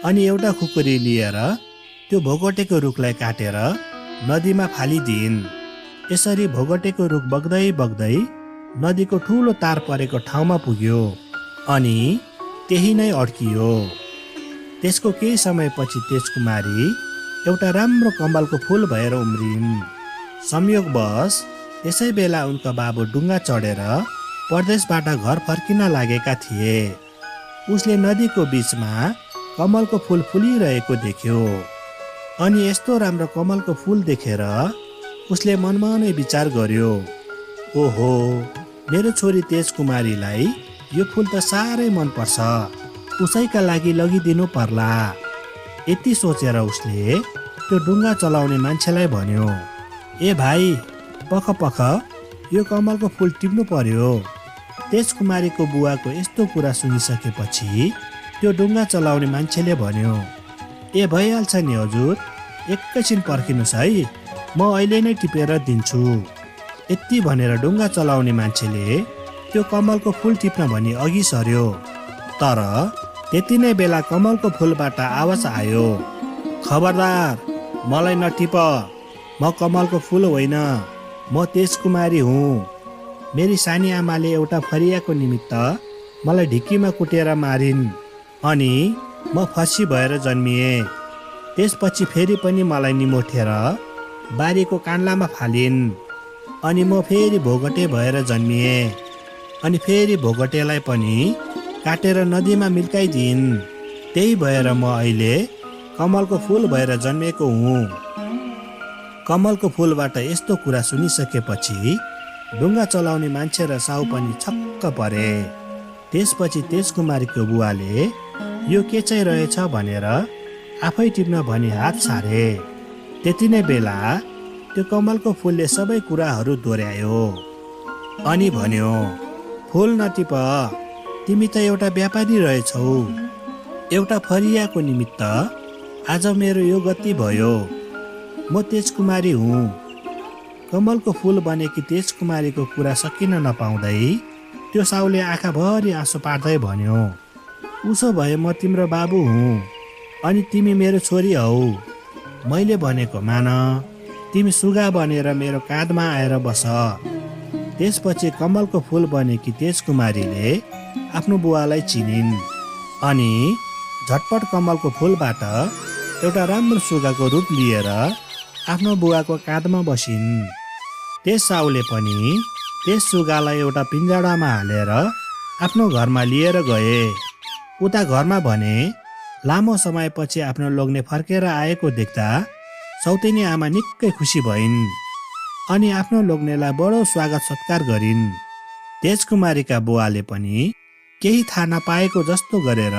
अनि एउटा खुकुरी लिएर त्यो भोगटेको रुखलाई काटेर नदीमा फालिदिइन्। यसरी भोगटेको रुख बग्दै बग्दै नदीको ठुलो तार परेको ठाउँमा पुग्यो अनि त्यही नै अड्कियो। त्यसको केही समयपछि तेजकुमारी एउटा राम्रो कमलको फुल भएर उम्रिन्। संयोगवश त्यसै बेला उनका बाबु डुङ्गा चढेर परदेशबाट घर फर्किन लागेका थिए। उसले नदीको बीचमा कमलको फुल फुलिरहेको देख्यो अनि यस्तो राम्रो कमलको फुल देखेर उसले मनमा नै विचार गर्यो, ओहो, मेरो छोरी तेजकुमारीलाई यो फुल त साह्रै मनपर्छ, उसैका लागि लगिदिनु पर्ला। यति सोचेर उसले त्यो डुङ्गा चलाउने मान्छेलाई भन्यो, ए भाइ, पख पख, यो कमलको फुल टिप्नु पर्यो। तेजकुमारीको बुवाको यस्तो कुरा सुनिसकेपछि त्यो डुङ्गा चलाउने मान्छेले भन्यो, ए भइहाल्छ नि हजुर, एकैछिन पर्खिनुहोस् है, म अहिले नै टिपेर दिन्छु। यति भनेर डुङ्गा चलाउने मान्छेले त्यो कमलको फुल टिप्न भनी अघि सर्यो। तर त्यति नै बेला कमलको फुलबाट आवाज आयो, खबरदार, मलाई नटिप, म कमलको फुल होइन, म तेजकुमारी हुँ। मेरी सानी आमाले एउटा फरियाको निमित्त मलाई ढिक्कीमा कुटेर मारिन् अनि म फसी भएर जन्मिएँ। त्यसपछि फेरि पनि मलाई निमोठेर बारीको कान्लामा फालिन् अनि म फेरि भोगटे भएर जन्मिएँ अनि फेरि भोगटेलाई पनि काटेर नदीमा मिल्काइदिइन्। त्यही भएर म अहिले कमलको फुल भएर जन्मेको हुँ। कमलको फुलबाट यस्तो कुरा सुनिसकेपछि डुङ्गा चलाउने मान्छे र साहु पनि छक्क परे। त्यसपछि तेजकुमारीको बुवाले यो के चाहिँ रहेछ भनेर आफै टिप्न भनी हात सारे। त्यति नै बेला त्यो कमलको फुलले सबै कुराहरू दोहोऱ्यायो अनि भन्यो, फुल नटिप, तिमी त एउटा व्यापारी रहेछौ। एउटा फरियाको निमित्त आज मेरो यो गति भयो। म तेजकुमारी हुँ। कमलको फुल बनेकी तेजकुमारीको कुरा सकिन नपाउँदै त्यो साहुले आँखाभरि आँसु पार्दै भन्यो, उसो भए म तिम्रो बाबु हुँ अनि तिमी मेरो छोरी हौ। मैले भनेको मान, तिमी सुगा बनेर मेरो काँधमा आएर बस। त्यसपछि कमलको फुल बनेकी तेजकुमारीले आफ्नो बुवालाई चिनिन् अनि झटपट कमलको फुलबाट एउटा राम्रो सुगाको रूप लिएर आफ्नो बुवाको काँधमा बसिन्। त्यस साहुले पनि त्यस सुगालाई एउटा पिञ्जडामा हालेर आफ्नो घरमा लिएर गए। उता घरमा भने लामो समयपछि आफ्नो लोग्ने फर्केर आएको देख्दा सौतेनी आमा निकै खुसी भइन् अनि आफ्नो लोग्नेलाई बडो स्वागत सत्कार गरिन्। तेजकुमारीका बुवाले पनि केही थाहा नपाएको जस्तो गरेर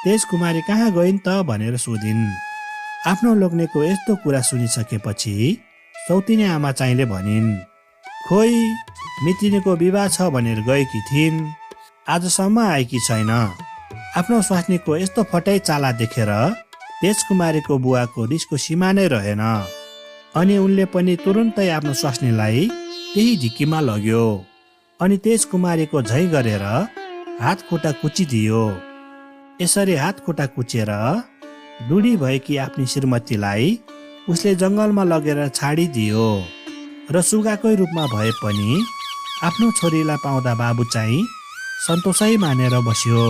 तेजकुमारी कहाँ गइन् त भनेर सोधिन्। आफ्नो लोग्नेको यस्तो कुरा सुनिसकेपछि सौतिनी आमा चाहिँले भनिन्, खोइ मितिनीको विवाह छ भनेर गएकी थिइन्, आजसम्म आएकी छैन। आफ्नो स्वास्नीको यस्तो फटाइ चाला देखेर तेजकुमारीको बुवाको रिसको सीमा नै रहेन अनि उनले पनि तुरुन्तै आफ्नो स्वास्नीलाई त्यही ढिक्कीमा लग्यो अनि तेजकुमारीको झै गरेर हात खुट्टा कुचिदियो। यसरी हात खुट्टा कुचेर बुढी भएकी आफ्नी श्रीमतीलाई उसले जङ्गलमा लगेर छाडिदियो र सुगाकै रूपमा भए पनि आफ्नो छोरीलाई पाउँदा बाबु चाहिँ सन्तोषै मानेर बस्यो।